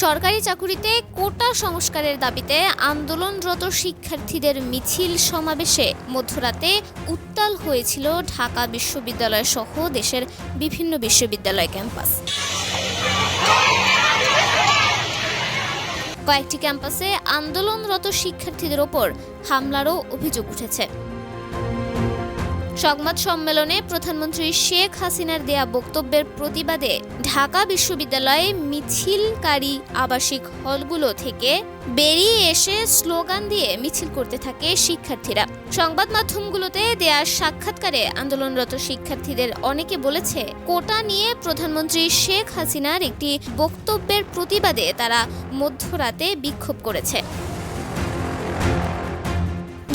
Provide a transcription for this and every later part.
সরকারি চাকুরিতে কোটা সংস্কারের দাবিতে আন্দোলনরত শিক্ষার্থীদের মিছিল সমাবেশে মধ্যরাতে উত্তাল হয়েছিল ঢাকা বিশ্ববিদ্যালয় সহ দেশের বিভিন্ন বিশ্ববিদ্যালয় ক্যাম্পাস। কয়েকটি ক্যাম্পাসে আন্দোলনরত শিক্ষার্থীদের ওপর হামলারও অভিযোগ উঠেছে। সংবাদ সম্মেলনে প্রধানমন্ত্রী শেখ হাসিনার দেয়া বক্তব্যের প্রতিবাদে ঢাকা বিশ্ববিদ্যালয়ে মিছিলকারী আবাসিক হলগুলো থেকে বেরিয়ে এসে স্লোগান দিয়ে মিছিল করতে থাকে শিক্ষার্থীরা। সংবাদ মাধ্যমগুলোতে দেয়া সাক্ষাৎকারে আন্দোলনরত শিক্ষার্থীদের অনেকে বলেছে, কোটা নিয়ে প্রধানমন্ত্রী শেখ হাসিনার একটি বক্তব্যের প্রতিবাদে তারা মধ্যরাতে বিক্ষোভ করেছে।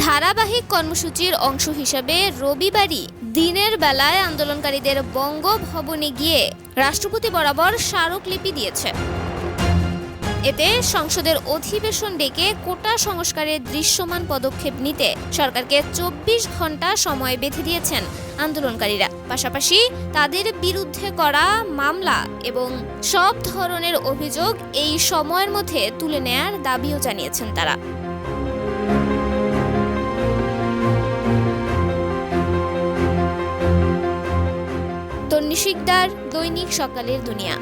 ধারাবাহিক কর্মসূচির অংশ হিসেবে রবিবারই দিনের বেলায় আন্দোলনকারীদের বঙ্গভবনে গিয়ে রাষ্ট্রপতি বরাবর স্মারকলিপি দিয়েছে। এতে সংসদের অধিবেশন ডেকে কোটা সংস্কারের দৃশ্যমান পদক্ষেপ নিতে সরকারকে 24 ঘন্টা সময় বেঁধে দিয়েছেন আন্দোলনকারীরা। পাশাপাশি তাদের বিরুদ্ধে করা মামলা এবং সব ধরনের অভিযোগ এই সময়ের মধ্যে তুলে নেয়ার দাবিও জানিয়েছেন তারা। তন্নি শিকদার, দৈনিক সকালের দুনিয়া।